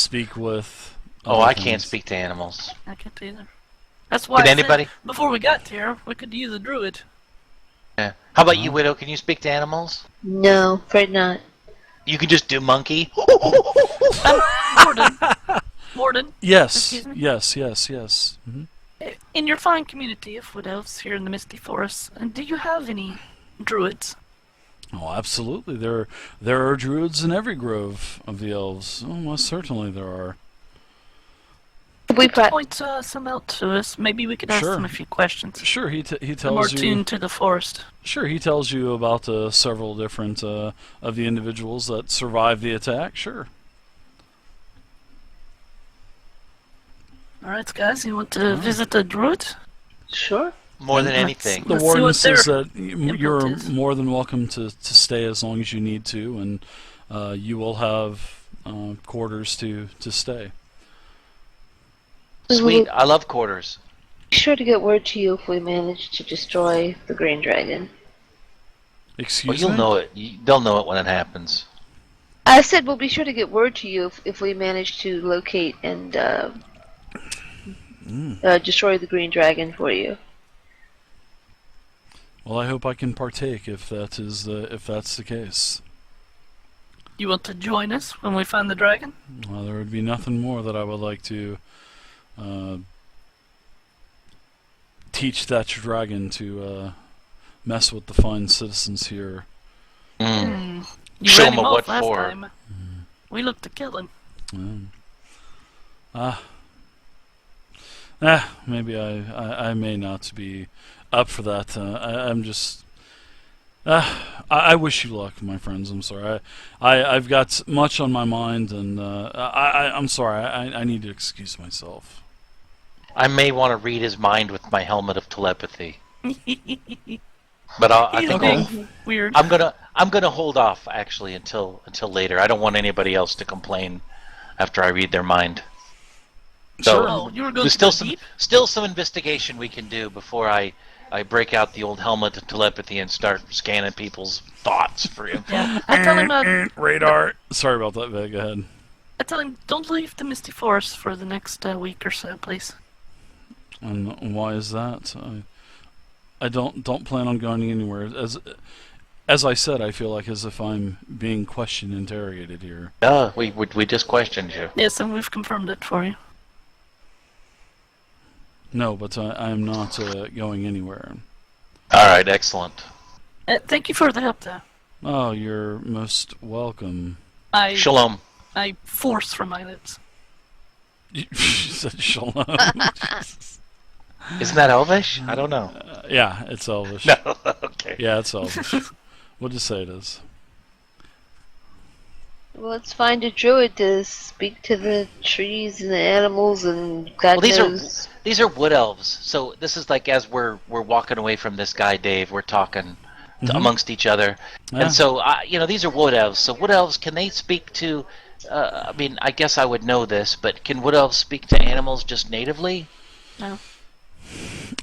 speak with. Oh, other I can't things. speak to animals. I can't either. That's why Can I anybody? said before we got here, we could use a druid. Yeah. How about you, Widow? Can you speak to animals? No, afraid not. You can just do monkey. Warden. Warden. Yes, Excuse me? yes. Mm-hmm. In your fine community of wood elves here in the Misty Forest, do you have any druids? Oh, absolutely. There are druids in every grove of the elves. Oh, most certainly there are. We Point some out to us. Maybe we could ask Sure. them a few questions. Sure, he They're more tells you. tuned to the forest. Sure, he tells you about several different of the individuals that survived the attack. Sure. Alright, guys, you want to visit the druid? Sure. More than Let's- anything. The Let's see warden what says their that you're input is. more than welcome to stay as long as you need to, and you will have quarters to stay. Sweet. I love quarters. Be sure to get word to you if we manage to destroy the green dragon. Excuse Well, you'll me? know it. They'll know it when it happens. I said we'll be sure to get word to you if we manage to locate and destroy the green dragon for you. Well, I hope I can partake if that's the case. You want to join us when we find the dragon? Well, there would be nothing more that I would like to teach that dragon to mess with the fine citizens here. You Show ran him him a off what last for. time. We looked to kill him. Maybe I may not be up for that. I'm just. I wish you luck, my friends. I'm sorry. I've got much on my mind, and I'm sorry. I need to excuse myself. I may want to read his mind with my helmet of telepathy. But I He's think being weird. I'm gonna hold off actually until later. I don't want anybody else to complain after I read their mind. So Oh, you were going there's to still go deep? still some investigation we can do before I break out the old helmet of telepathy and start scanning people's thoughts for him. Yeah. I tell him, Radar. Sorry about that, Vic. Go ahead. I tell him, don't leave the Misty Forest for the next week or so, please. And why is that? I don't plan on going anywhere. As I said, I feel like as if I'm being questioned, interrogated here. We just questioned you. Yes, and we've confirmed it for you. No, but I am not going anywhere. All right, excellent. Thank you for the help, though. Oh, you're most welcome. Shalom. I force from my lips. You said shalom. Isn't that Elvish? I don't know. Yeah, it's Elvish. No, okay. Yeah, it's Elvish. We'll just say it is. Well, let's find a druid to speak to the trees and the animals and God Well, knows. these are wood elves. So this is like as we're walking away from this guy Dave, we're talking amongst each other, Yeah. and so these are wood elves. So wood elves, can they speak to? I mean, I guess I would know this, but can wood elves speak to animals just natively? No.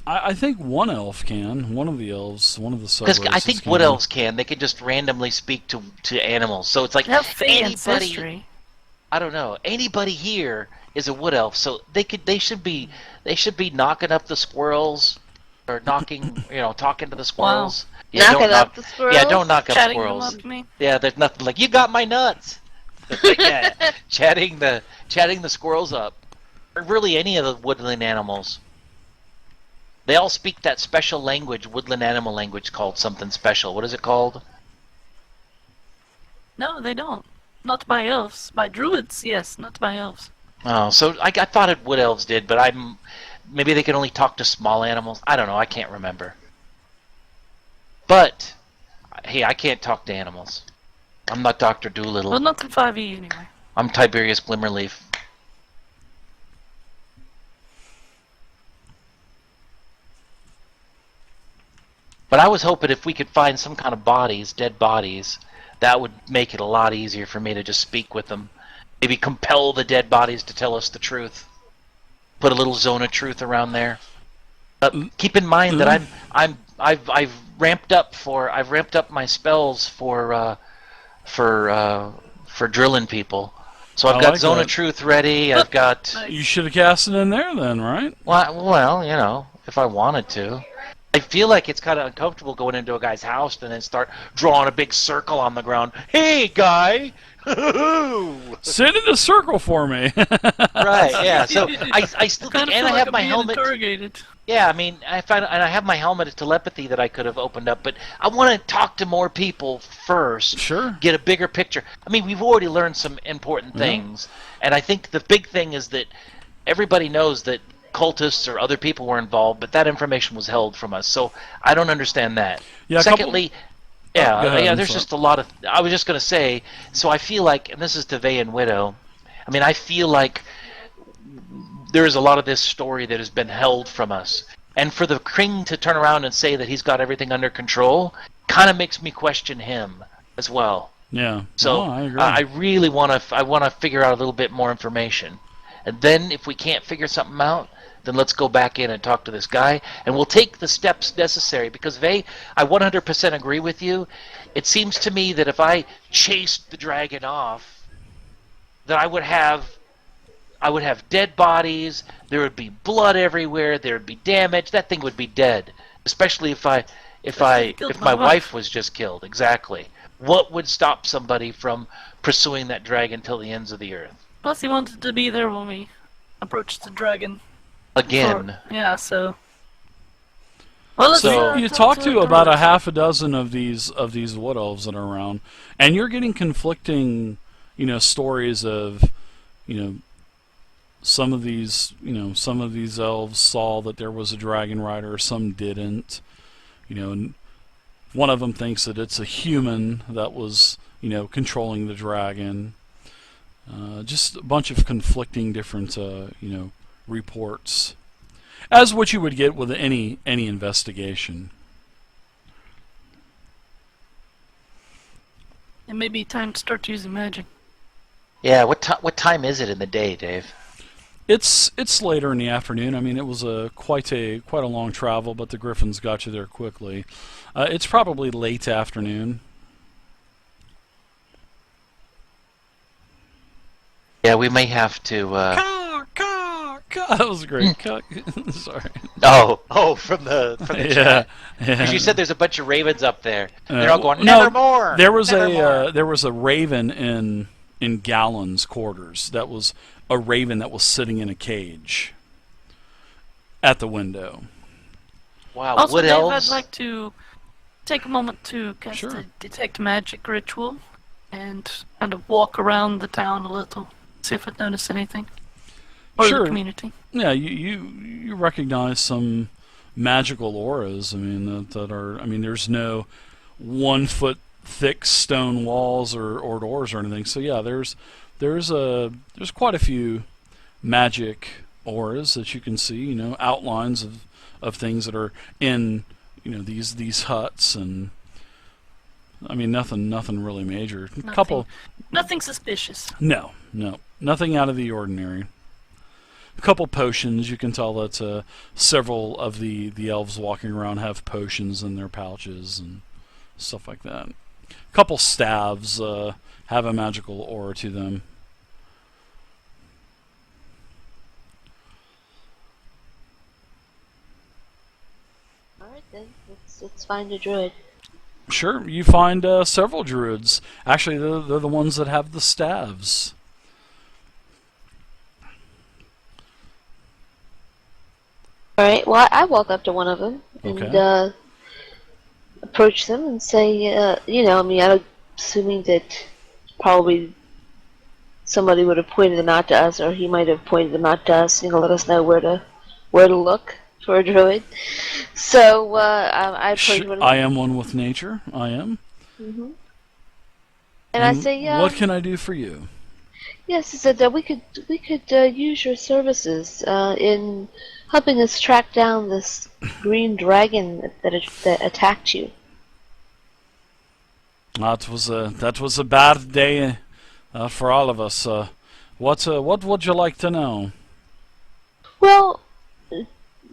I think one elf can. One of the elves, one of the Because sub I think wood elves can. They can just randomly speak to animals. So it's like They have fey anybody. ancestry. I don't know. Anybody here is a wood elf, so they should be knocking up the squirrels, or talking to the squirrels. Yeah, Knocking don't up the squirrels? Yeah, don't knock up Chatting them squirrels. up to me. Yeah, there's nothing like you got my nuts. Yeah, chatting the squirrels up, or really any of the woodland animals. They all speak that special language, woodland animal language called something special. What is it called? No, they don't. Not by elves. By druids, yes, not by elves. Oh, so I thought it wood elves did, but maybe they can only talk to small animals. I don't know. I can't remember. But hey, I can't talk to animals. I'm not Dr. Doolittle. Well, not in 5e anyway. I'm Tiberius Glimmerleaf. But I was hoping if we could find some kind of bodies, dead bodies, that would make it a lot easier for me to just speak with them. Maybe compel the dead bodies to tell us the truth. Put a little zone of truth around there. Keep in mind that I've ramped up my spells for drilling people. So I've I got like Zone that. of Truth ready. I've got... Nice. You should have cast it in there then, right? Well, you know, if I wanted to. I feel like it's kind of uncomfortable going into a guy's house and then start drawing a big circle on the ground. Hey, guy! Sit in a circle for me. Right, yeah. So I still kind think, of and feel I like have I'm my being helmet. interrogated. Yeah, I mean, I have my helmet of telepathy that I could have opened up, but I want to talk to more people first. Sure. Get a bigger picture. I mean, we've already learned some important things, and I think the big thing is that everybody knows that cultists or other people were involved, but that information was held from us. So I don't understand that. Yeah, Secondly, go ahead, I'm there's sorry. just a lot of. I was just going to say. So I feel like, and this is to Vey and Widow. I mean, I feel like there is a lot of this story that has been held from us, and for the king to turn around and say that he's got everything under control, kind of makes me question him as well. Yeah. So I agree. I really want to. I want to figure out a little bit more information, and then if we can't figure something out, then let's go back in and talk to this guy, and we'll take the steps necessary. Because Vey, I 100% agree with you. It seems to me that if I chased the dragon off, that I would have dead bodies. There would be blood everywhere. There would be damage. That thing would be dead. Especially if my wife was just killed. Exactly. What would stop somebody from pursuing that dragon till the ends of the earth? Plus, he wanted to be there when we approached the dragon. Again. Yeah, so. Well, let's, So- You talk talk to the about a druids. half a dozen of these wood elves that are around, and you're getting conflicting, stories of, some of these elves saw that there was a dragon rider, some didn't, and one of them thinks that it's a human that was, controlling the dragon. Just a bunch of conflicting different, reports, as what you would get with any investigation. It may be time to start using magic. Yeah. What time is it in the day, Dave? It's later in the afternoon. I mean, it was quite a long travel, but the Griffins got you there quickly. It's probably late afternoon. Yeah, we may have to. That was great. Sorry. From the Yeah. chat. Yeah. Because you said there's a bunch of ravens up there. They're all going, no, nevermore. There was nevermore." a raven in Gallon's quarters. That was a raven that was sitting in a cage at the window. Wow. Also, Wood Dave, elves. I'd like to take a moment to cast Sure. a detect magic ritual and kind of walk around the town a little, see if I notice anything. Or Sure. the community. Yeah, you recognize some magical auras. I mean that are. I mean, there's no 1 foot thick stone walls or doors or anything. So yeah, there's quite a few magic auras that you can see. Outlines of things that are in these huts, and I mean nothing really major. Nothing suspicious. No, nothing out of the ordinary. A couple potions. You can tell that several of the elves walking around have potions in their pouches and stuff like that. A couple staves have a magical aura to them. Alright then, let's find a druid. Sure, you find several druids. Actually, they're the ones that have the staves. Alright, well, I walk up to one of them and Okay. approach them and say, I'm assuming that probably somebody would have pointed them out to us, or he might have pointed them out to us, let us know where to look for a druid. So I approach one of them. I am one with nature. I am. Mm-hmm. And I say, what can I do for you? yes, he said that we could use your services in helping us track down this green dragon that attacked you. That was a bad day for all of us. What would you like to know? Well,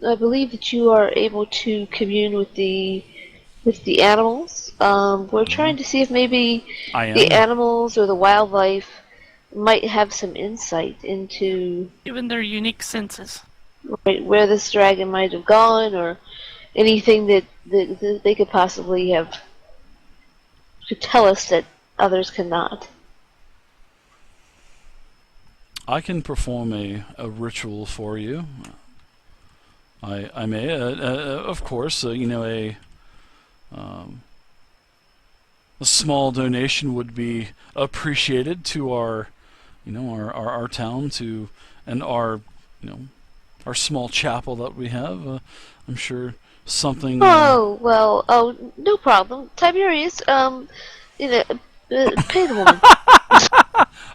I believe that you are able to commune with the animals. We're trying to see if maybe I am. the animals or the wildlife might have some insight into Given their unique senses. right, where this dragon might have gone, or anything that they could possibly have could tell us that others cannot. I can perform a ritual for you. I may, of course, a small donation would be appreciated to our, our town, to and our small chapel that we have. I'm sure something. Oh well, oh no problem, Tiberius. You know, pay the woman.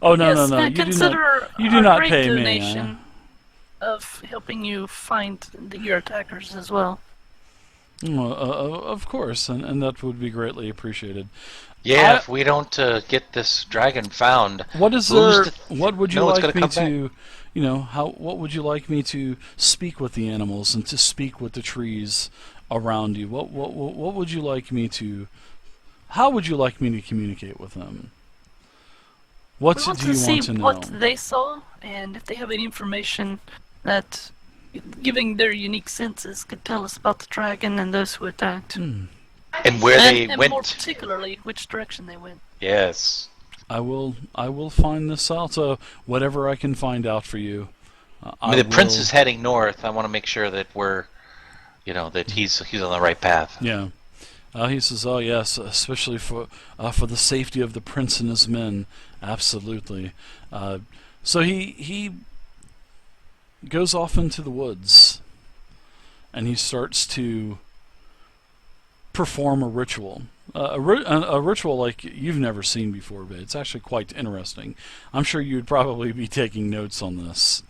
Oh no, Yes, no! I You do consider not. You do our not great pay donation me. of helping you find your attackers as well. Of course, and that would be greatly appreciated. Yeah, I- if we don't get this dragon found, What is who's there? to What would you know it's like gonna me come to? What would you like me to speak with the animals and to speak with the trees around you? What would you like me to? How would you like me to communicate with them? What We want do to you see want to know? what they saw, and if they have any information that, giving their unique senses, could tell us about the dragon and those who attacked. and where they And went. more particularly, which direction they went. Yes. I will find this out. Whatever I can find out for you. I mean, the prince will- is heading north. I want to make sure that that he's on the right path. Yeah. He says, "Oh yes, especially for the safety of the prince and his men, absolutely." So he goes off into the woods, and he starts to perform a ritual, a ritual like you've never seen before, but it's actually quite interesting. I'm sure you'd probably be taking notes on this,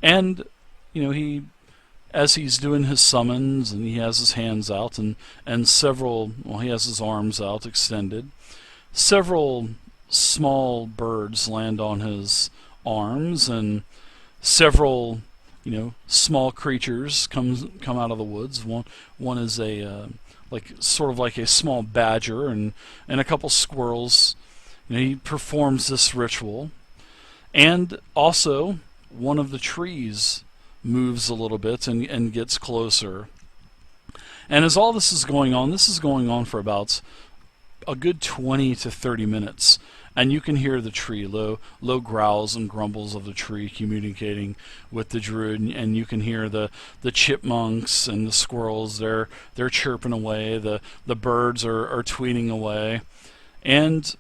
and he. As he's doing his summons, and he has his hands out, and he has his arms out extended. Several small birds land on his arms, and several, small creatures come out of the woods. One is a sort of like a small badger, and a couple squirrels. He performs this ritual, and also one of the trees moves a little bit and gets closer. And as all this is going on for about a good 20 to 30 minutes. And you can hear the tree, low growls and grumbles of the tree communicating with the druid, and you can hear the chipmunks and the squirrels, they're chirping away, the birds are tweeting away. And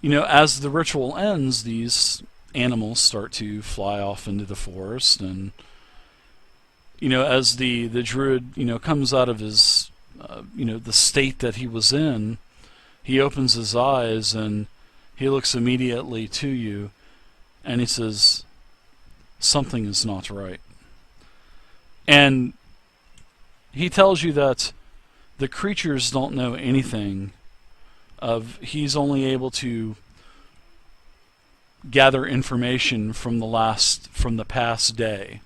as the ritual ends, these animals start to fly off into the forest, and as the druid comes out of his the state that he was in, he opens his eyes and he looks immediately to you, and he says, "Something is not right." And he tells you that the creatures don't know anything he's only able to gather information from the past day.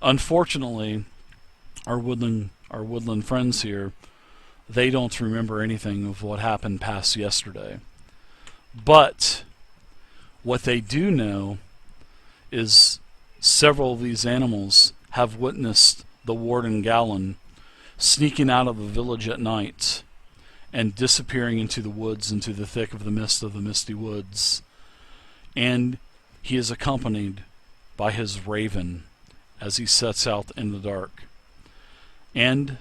Unfortunately, our woodland friends here, they don't remember anything of what happened past yesterday. But what they do know is several of these animals have witnessed the warden Gallon sneaking out of the village at night and disappearing into the woods, into the thick of the mist of the misty woods. And he is accompanied by his raven as he sets out in the dark. And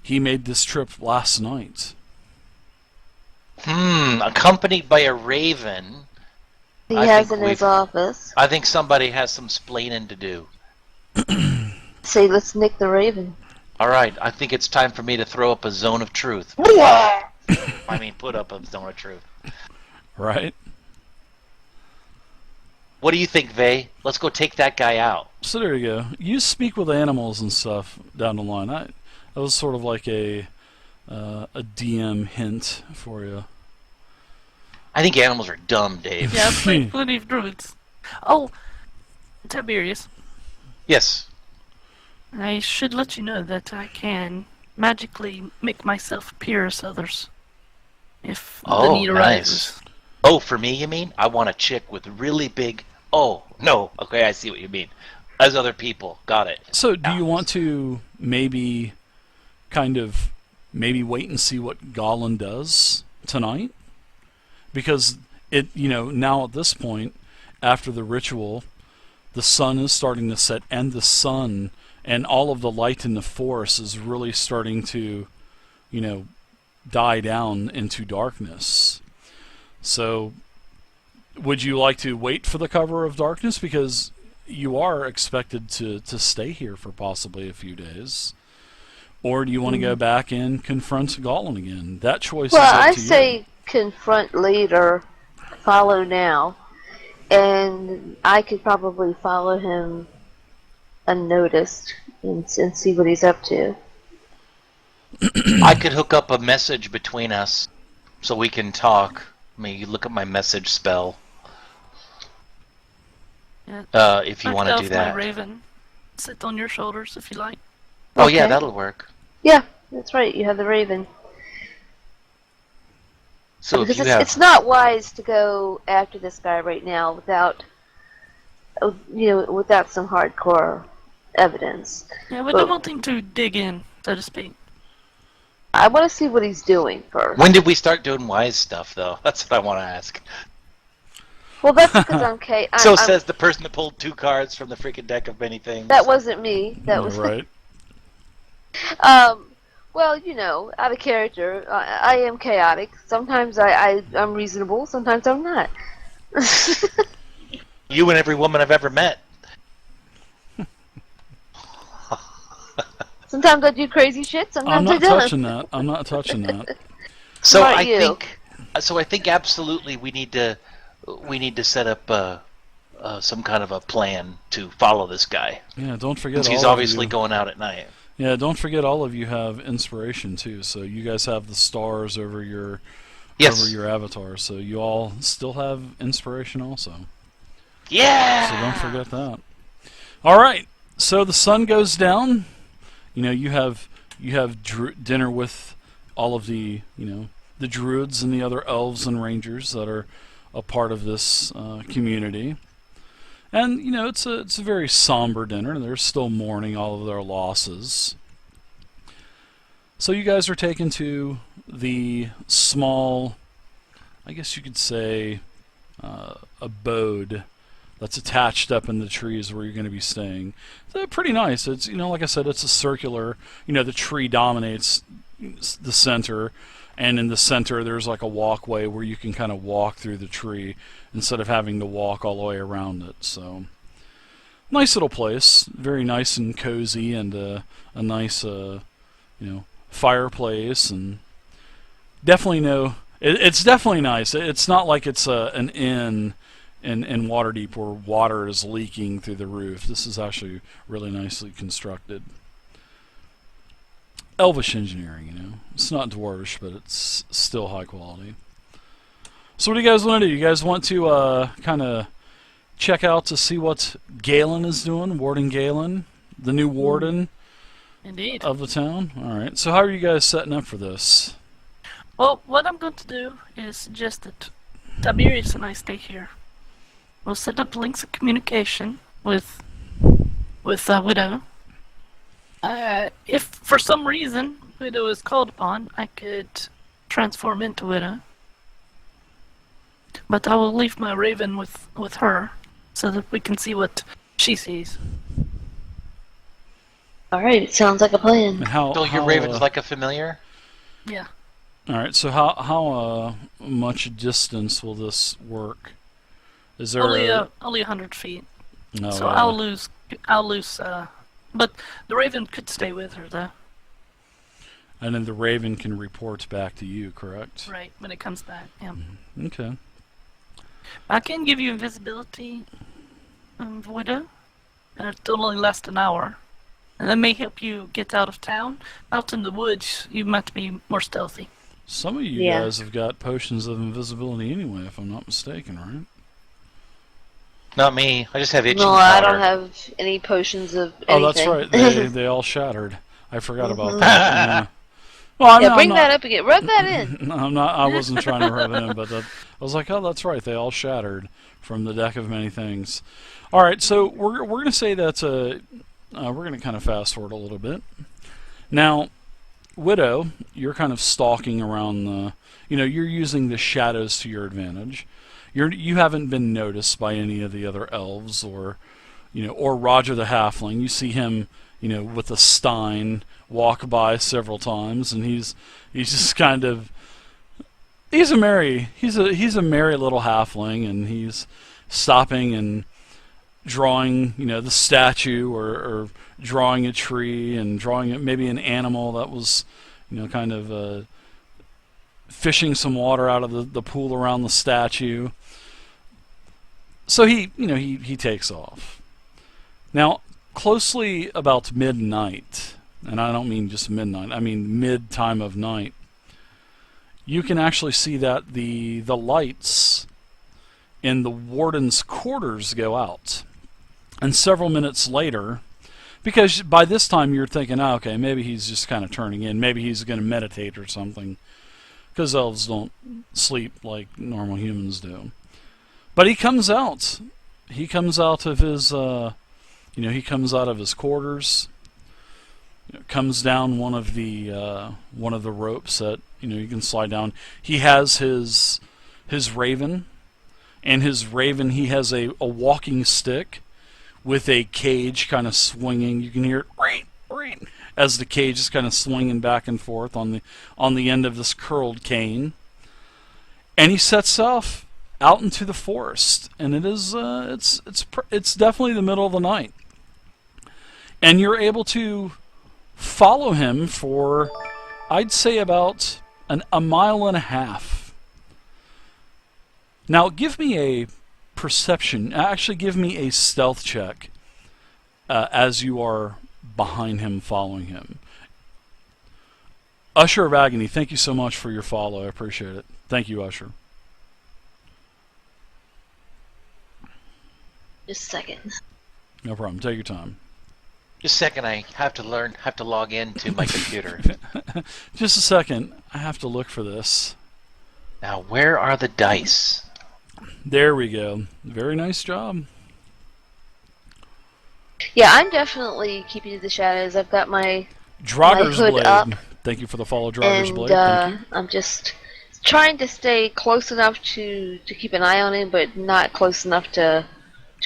he made this trip last night. Accompanied by a raven. He I has think in his we've- office. I think somebody has some splaining to do. Say, let's nick the raven. All right, I think it's time for me to throw up a zone of truth. I mean, put up a zone of truth. Right? What do you think, Vey? Let's go take that guy out. So there you go. You speak with animals and stuff down the line. That was sort of like a DM hint for you. I think animals are dumb, Dave. Yeah, I've played plenty of druids. Oh, Tiberius, Yes. I should let you know that I can magically make myself appear as others if the Oh, need nice. arises. Oh, for me, you mean? I want a chick with really big... Oh, no. Okay, I see what you mean. As other people. Got it. So, do you want to maybe wait and see what Gollin does tonight? Because now at this point, after the ritual, the sun is starting to set, and the sun and all of the light in the forest is really starting to, die down into darkness. So, would you like to wait for the cover of darkness? Because you are expected to stay here for possibly a few days. Or do you want to go back and confront Gollin again? That choice is up Well, I to you. say confront later, follow now. And I could probably follow him unnoticed and see what he's up to. I could hook up a message between us so we can talk. I mean, you look at my message spell. Yeah. If you want to do My that. raven. Sit on your shoulders if you like. Oh, yeah, Okay. that'll work. Yeah, that's right. You have the raven. So Because if you have... it's not wise to go after this guy right now without some hardcore evidence. Yeah, we Well- don't want him to dig in, so to speak. I want to see what he's doing first. When did we start doing wise stuff, though? That's what I want to ask. Well, that's because I'm okay. So says the person that pulled 2 cards from the freaking deck of many things. That wasn't me. That was right. Well, out of character, I am chaotic. Sometimes I'm reasonable. Sometimes I'm not. You and every woman I've ever met. Sometimes I do crazy shit. I'm Sometimes I not don't. touching that. I'm not touching that. So What about I you? think absolutely we need to set up some kind of a plan to follow this guy. Yeah, don't forget. Since he's all of obviously you- going out at night. Yeah, don't forget all of you have inspiration too. So you guys have the stars over your avatar. So you all still have inspiration also. Yeah. So don't forget that. All right. So the sun goes down. You have dinner with all of the the druids and the other elves and rangers that are a part of this community. And it's a very somber dinner. They're still mourning all of their losses. So you guys are taken to the small, I guess you could say, abode that's attached up in the trees where you're going to be staying. They're pretty nice. It's like I said, it's a circular. The tree dominates the center. And in the center, there's like a walkway where you can kind of walk through the tree instead of having to walk all the way around it. So, nice little place, very nice and cozy, and a nice, fireplace, and definitely it's definitely nice. It's not like it's an inn in Waterdeep where water is leaking through the roof. This is actually really nicely constructed. Elvish engineering, It's not dwarvish, but it's still high quality. So what do you guys want to do? You guys want to kind of check out to see what Galen is doing, Warden Galen, the new warden Indeed. of the town? All right. So how are you guys setting up for this? Well, what I'm going to do is suggest that Tiberius and I stay here. We'll set up links of communication with Widow. If for some reason Widow is called upon, I could transform into Widow. But I will leave my raven with her, so that we can see what she sees. All right, it sounds like a plan. And how? So your raven's like a familiar? Yeah. All right. So how much distance will this work? Is there Only 100 feet. No, So I'll lose. But the raven could stay with her, though. and then the raven can report back to you, correct? Right when it comes back. Yeah. Okay. I can give you invisibility, Widow, and it'll only last an hour. And that may help you get out of town. Out in the woods, you might be more stealthy. Some of you Yeah. guys have got potions of invisibility anyway, if I'm not mistaken, right? Not me. I just have itching No, I powder. don't have any potions of Oh, anything. that's right. They all shattered. I forgot about that. Well, Yeah, bring that up again. Rub that in. No, I'm not. I wasn't trying to rub it in, but I was like, oh, that's right. They all shattered from the deck of many things. All right, so we're going to say that we're going to kind of fast forward a little bit. Now, Widow, you're kind of stalking around the. You're using the shadows to your advantage. You haven't been noticed by any of the other elves or Roger the Halfling. You see him, with a stein walk by several times, and he's just kind of he's a merry little halfling, and he's stopping and drawing the statue or drawing a tree and drawing maybe an animal that was kind of fishing some water out of the pool around the statue. So he takes off. Now, closely about midnight, and I don't mean just midnight, I mean mid time of night, you can actually see that the lights in the warden's quarters go out. And several minutes later, because by this time you're thinking, oh, okay, maybe he's just kind of turning in, maybe he's going to meditate or something, because elves don't sleep like normal humans do. But he comes out. He comes out of his, he comes out of his quarters. Comes down one of the ropes that you can slide down. He has his raven, and his raven he has a walking stick with a cage kind of swinging. You can hear it as the cage is kind of swinging back and forth on the end of this curled cane. And he sets off out into the forest, and it is it's definitely the middle of the night, and you're able to follow him for, I'd say, about a mile and a half. Now, give me a perception. Actually, give me a stealth check as you are behind him, following him. Usher of Agony, thank you so much for your follow. I appreciate it. Thank you, Usher. Just a second. No problem. Take your time. Just a second, I have to log into my computer. Just a second. I have to look for this. Now, where are the dice? There we go. Very nice job. Yeah, I'm definitely keeping to the shadows. I've got my Draugur's hood Blade. up, Thank you for the follow, Draugur's and Blade. Thank you. I'm just trying to stay close enough to keep an eye on him, but not close enough to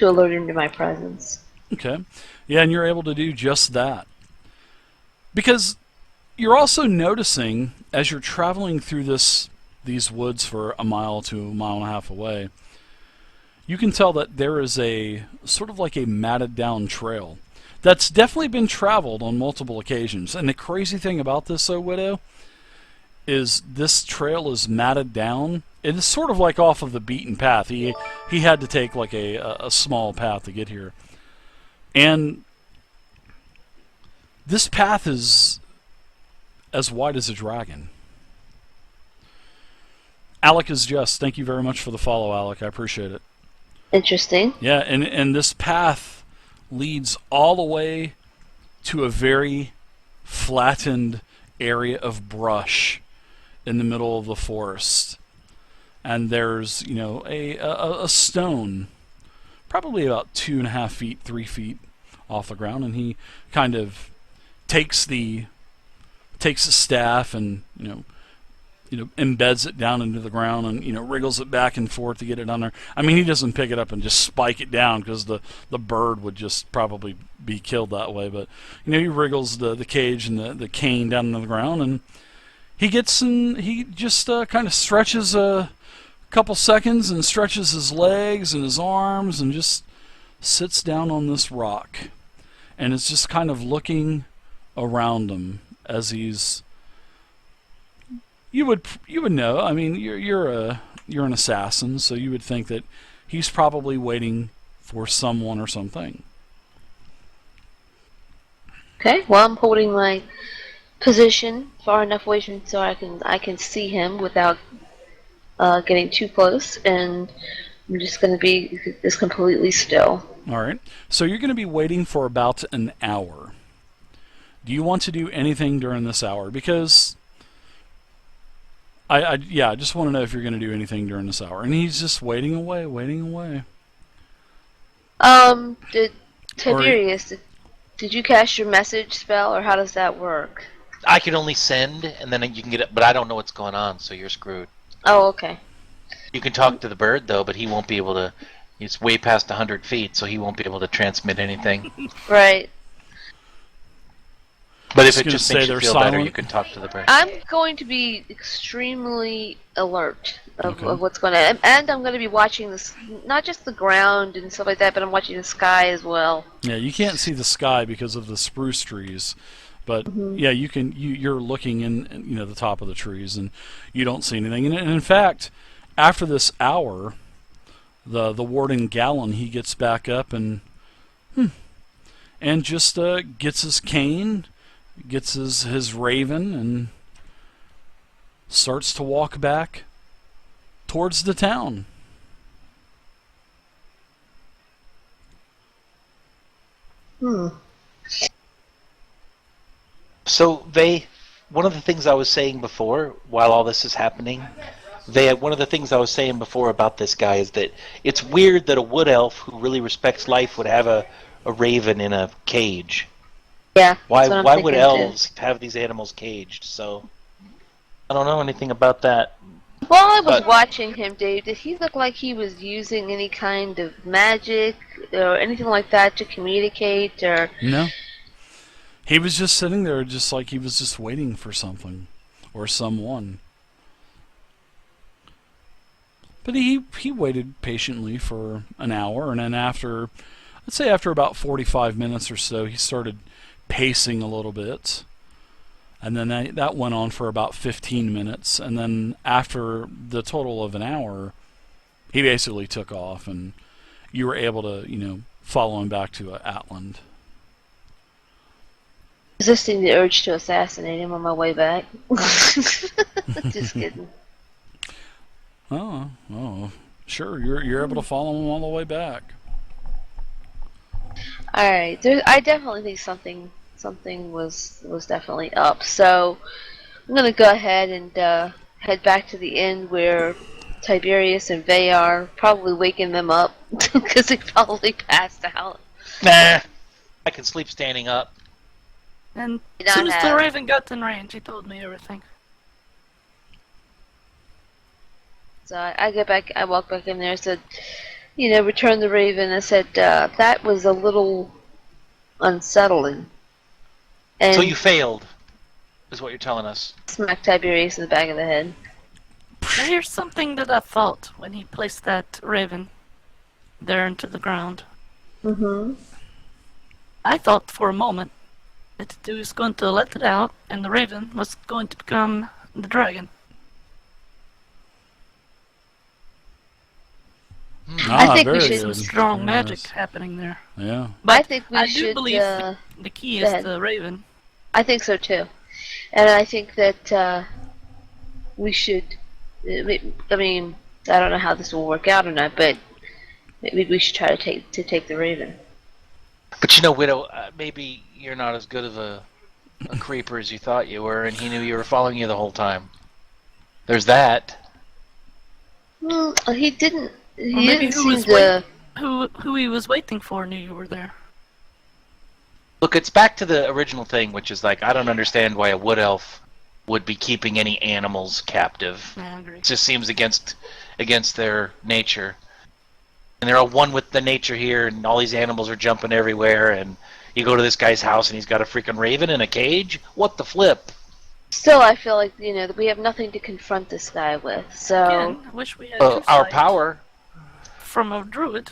alert him to my presence. Okay. Yeah, and you're able to do just that. Because you're also noticing, as you're traveling through these woods for a mile to a mile and a half away, you can tell that there is a sort of like a matted down trail that's definitely been traveled on multiple occasions. And the crazy thing about this, though, Widow, is this trail is matted down. It is sort of like off of the beaten path. He had to take like a small path to get here. And this path is as wide as a dragon. Alec is just. Thank you very much for the follow, Alec. I appreciate it. Interesting. Yeah, and this path leads all the way to a very flattened area of brush in the middle of the forest. And there's, a stone, probably about 2.5 feet, 3 feet off the ground, and he kind of takes the staff and embeds it down into the ground and wriggles it back and forth to get it on there. I mean, he doesn't pick it up and just spike it down, because the bird would just probably be killed that way. But he wriggles the cage and the cane down into the ground, and he gets and he just kind of stretches a couple seconds and stretches his legs and his arms and just sits down on this rock, and is just kind of looking around him as he's. You would know. I mean, you're an assassin, so you would think that he's probably waiting for someone or something. Okay. Well, I'm holding my position far enough away from so I can see him without getting too close, and I'm just going to be just completely still. All right. So you're going to be waiting for about an hour. Do you want to do anything during this hour? Because Yeah, I just want to know if you're going to do anything during this hour. And he's just waiting away, waiting away. Did Tiberius, did you cast your message spell, or how does that work? I can only send, and then you can get it, but I don't know what's going on, so you're screwed. Oh, okay. You can talk to the bird, though, but he won't be able to. He's way past 100 feet, so he won't be able to transmit anything. Right. But if Just it gonna just say makes you they're feel better, silent. you can talk to the bird. I'm going to be extremely alert of, Okay. of what's going on. And I'm going to be watching this, not just the ground and stuff like that, but I'm watching the sky as well. Yeah, you can't see the sky because of the spruce trees, but yeah, you can. You're looking in, the top of the trees, and you don't see anything. And in fact, after this hour, the warden Gallon, he gets back up and just gets his cane, gets his raven, and starts to walk back towards the town. So one of the things I was saying before, while all this is happening, one of the things I was saying before about this guy is that it's weird that a wood elf who really respects life would have a raven in a cage. Yeah. Why that's what I'm why would thinking, too. elves have these animals caged? So I don't know anything about that. While I was But- watching him, Dave, did he look like he was using any kind of magic or anything like that to communicate? Or No. He was just sitting there just like he was just waiting for something or someone. But he waited patiently for an hour, and then after about 45 minutes or so, he started pacing a little bit. And then that went on for about 15 minutes, and then after the total of an hour, he basically took off, and you were able to, follow him back to Atland. resisting the urge to assassinate him on my way back. Just kidding. Oh, sure. You're able to follow him all the way back. All right, I definitely think something was definitely up. So I'm gonna go ahead and head back to the inn where Tiberius and Vey are, probably waking them up because they probably passed out. Nah, I can sleep standing up. And You as soon don't as the have- raven got in range, he told me everything. So I get back, I walk back in there, said, return the raven. I said that was a little unsettling. And So you failed, is what you're telling us. smacked Tiberius in the back of the head. Now here's something that I thought when he placed that raven there into the ground. Mm-hmm. I thought for a moment that he was going to let it out, and the raven was going to become the dragon. I think we very should- Some good. strong Very magic nice. happening there. Yeah. But I think we I should. do believe the key go is ahead. the raven. I think so too, and I think that we should. I mean, I don't know how this will work out or not, but maybe we should try to take the raven. But Widow, maybe you're not as good of a creeper as you thought you were, and he knew you were following you the whole time. There's that. Well, he didn't. He Or maybe didn't who seem was to. Who he was waiting for knew you were there. Look, it's back to the original thing, which is like, I don't understand why a wood elf would be keeping any animals captive. I agree. It just seems against their nature. And they're all one with the nature here, and all these animals are jumping everywhere, and you go to this guy's house and he's got a freaking raven in a cage? What the flip? Still, I feel like that we have nothing to confront this guy with. So Again, I wish we had Our insight power. from a druid.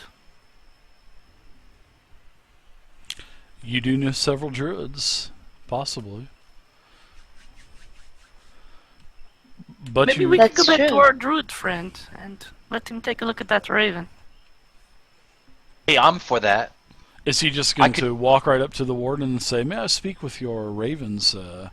You do know several druids, possibly. But Maybe you, we could go That's back to true. our druid friend and let him take a look at that raven. Hey, I'm for that. is he just going I could- to walk right up to the warden and say, "May I speak with your ravens?" I'm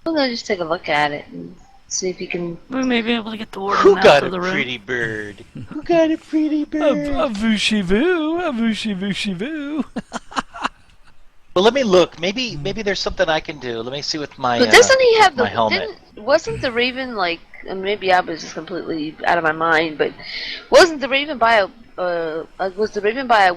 gonna just take a look at it and see if you can. We may be able to get the warden Who out got of a the room. pretty bird? Who got a pretty A bird? vooshy voo, a vooshy vooshy voo. Well, let me look. Maybe there's something I can do. Let me see with my But doesn't he have my the? helmet. wasn't the Raven like? Maybe I was just completely out of my mind, but wasn't the Raven by a? Was the Raven by a